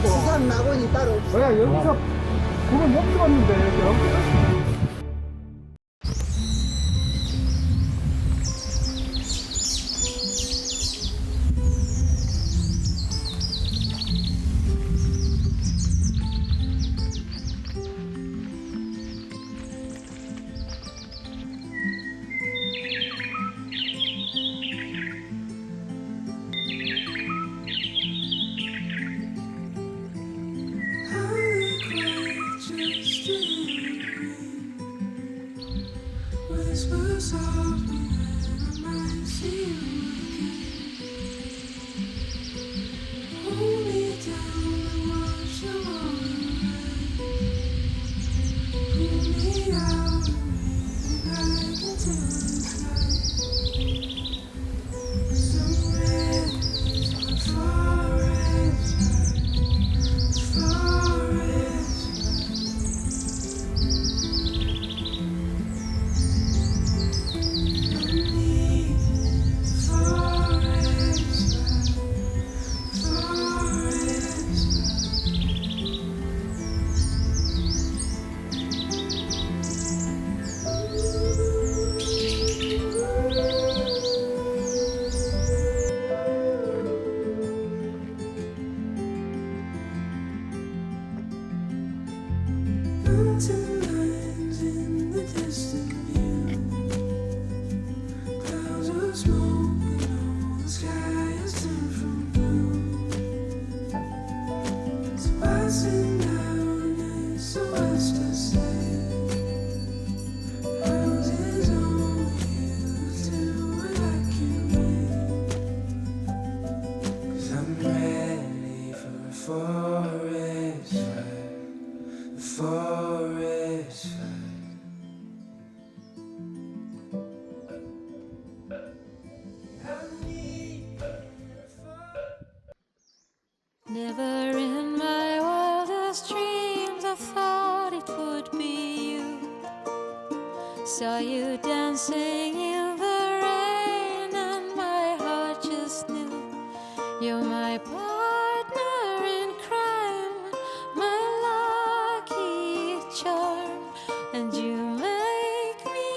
부산 낙원이 따로 없어. 왜 여기서 구름 못 찍었는데 여기? Whisper softly and I might see you again. Hold me down and watch the water rain. Pull me out and back into the night. Somewhere forest. Mountain lines in the distant view. Clouds of smoke and all the sky has turned from blue. It's passing down, it's so west to say. Houses only used to evacuate. 'Cause I'm ready for a forest fire. The forest fire. Never in my wildest dreams I thought it would be you. Saw you dancing in the rain and my heart just knew you're my partner in crime, my lucky charm, and you make me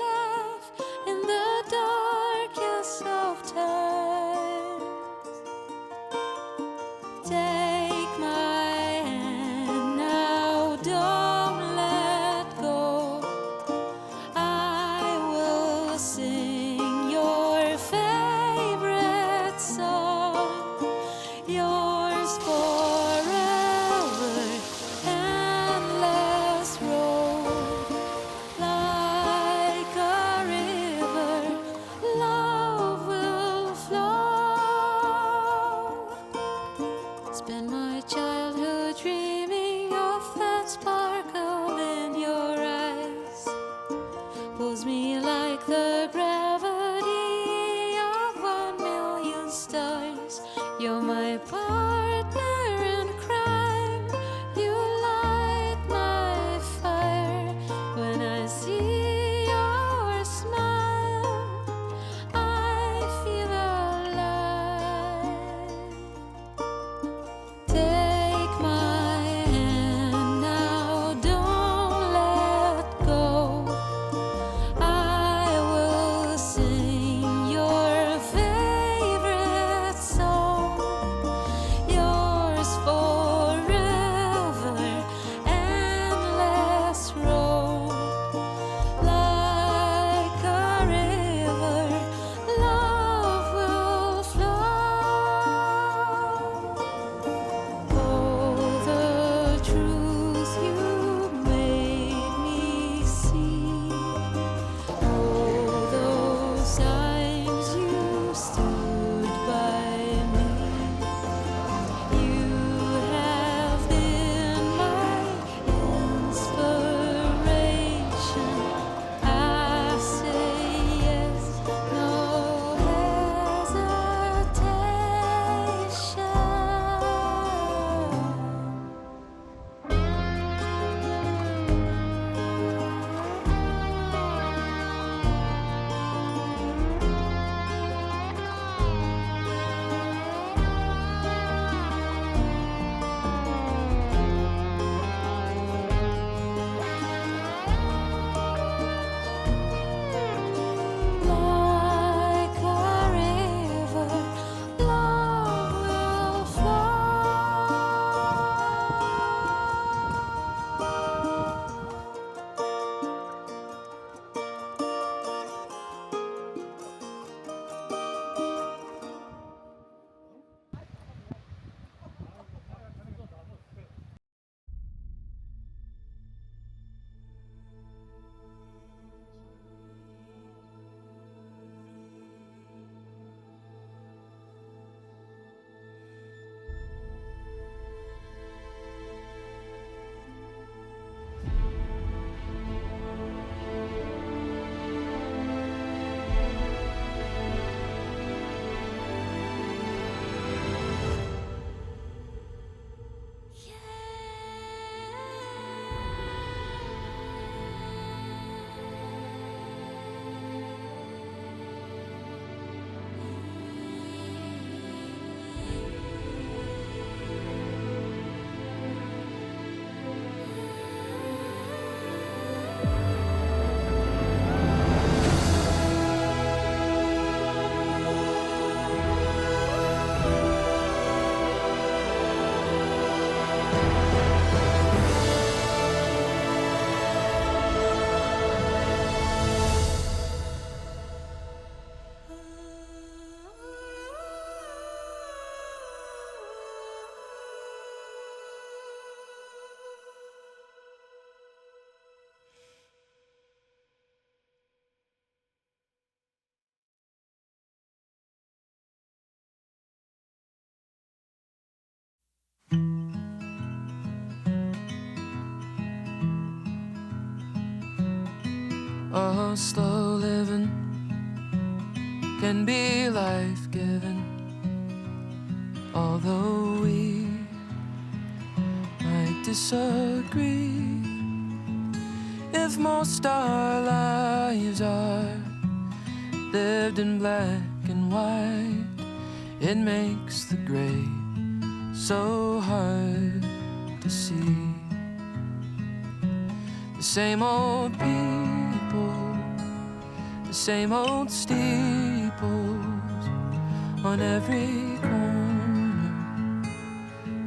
laugh in the darkest of times. Take my hand now, don't let go. I will sing your favorite song, yours forever, endless road. Like a river, love will flow. Spend my childhood dreaming of that sparkle in your eyes. Pulls me like the gravity of 1,000,000 stars. You're my partner in crime. You light my fire. When I see your smile, I feel alive. Take my hand now, don't let go. I will sing your favorite song, Oh, slow living can be life-giving, although we might disagree. If most our lives are lived in black and white, it makes the gray so hard to see. The same old people, the same old steeples on every corner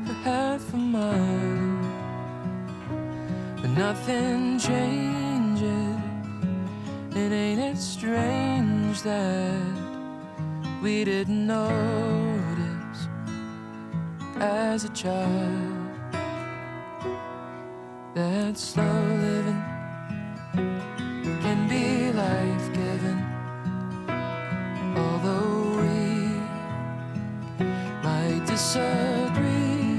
for half a mile. But nothing changes, and ain't it strange that we didn't notice as a child that slow living can be life-giving, although we might disagree.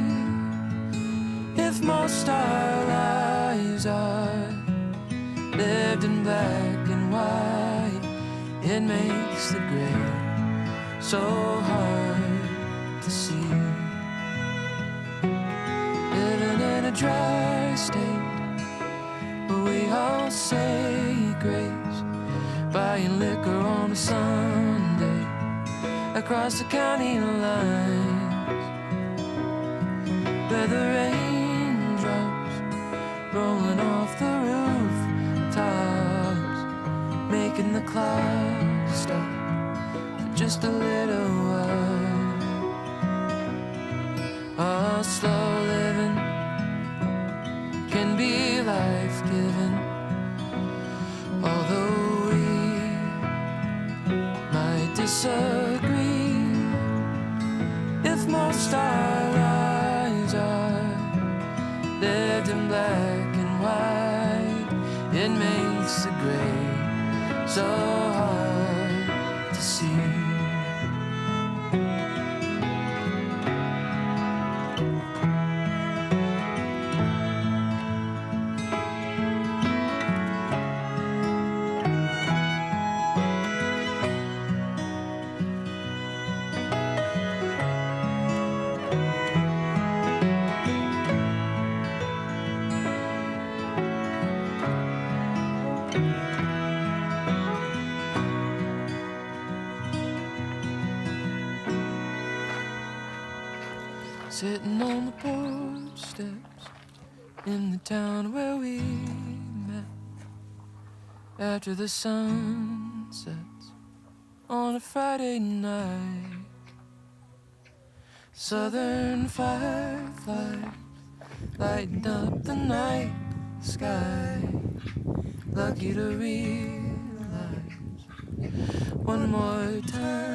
If most our lives are lived in black and white, it makes the gray so hard to see. Living in a dry state where we all say grace, buying liquor on a Sunday across the county lines, where the raindrops rolling off the rooftops, making the clouds stop for just a little while. Oh, slow living can be life-giving, although we might disagree. If most our lives are lived in black and white, it makes the gray so hard to see. Sitting on the porch steps in the town where we met, after the sun sets on a Friday night. Southern fireflies lighting up the night sky, lucky to realize one more time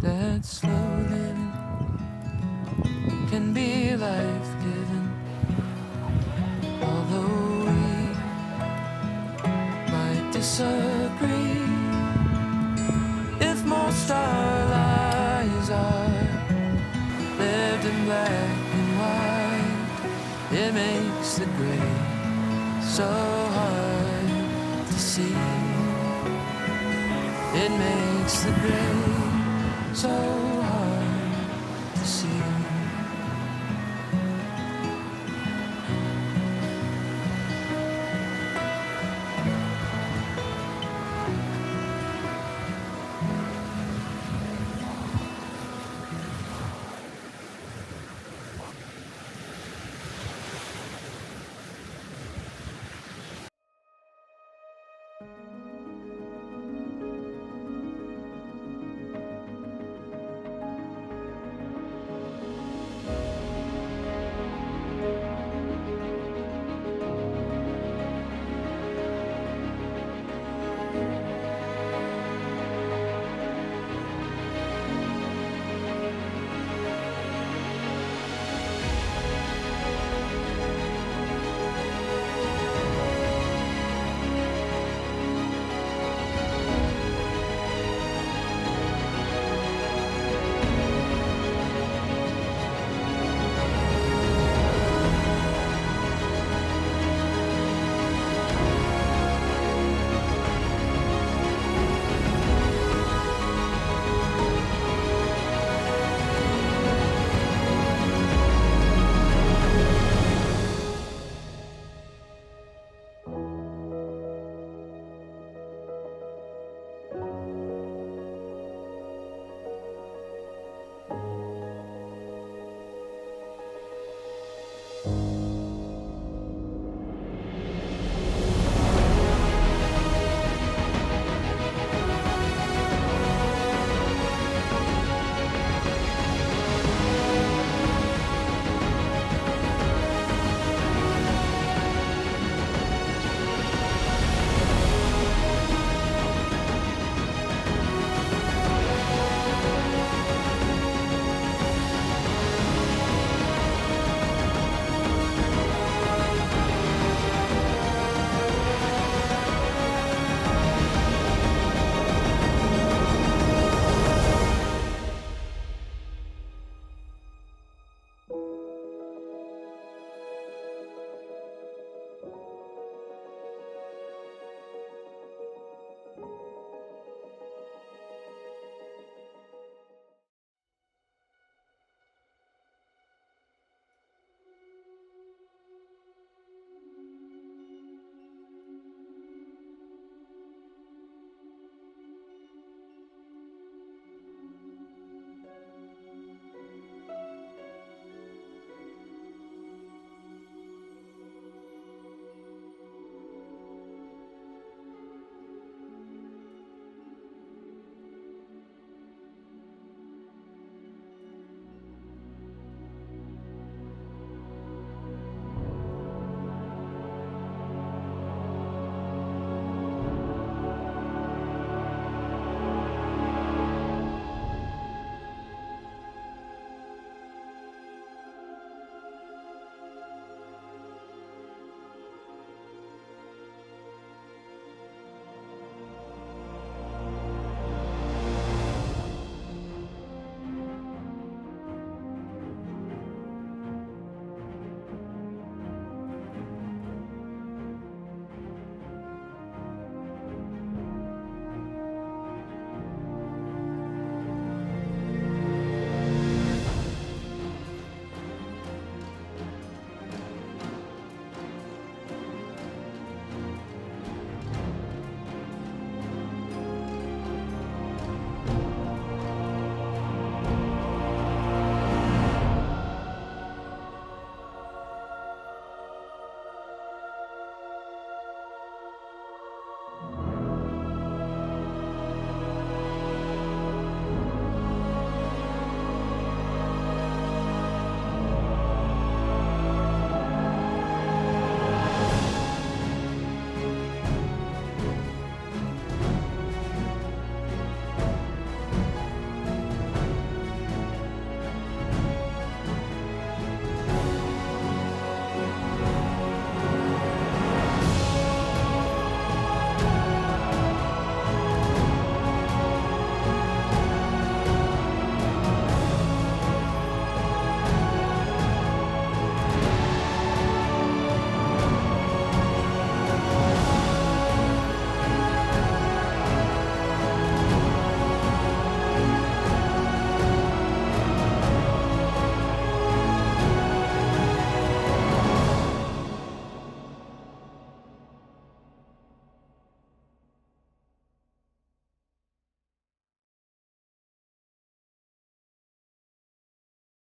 that slow living can be life-giving, although we might disagree. If most our lives are lived in black and white, it makes the gray so hard to see. It makes the gray so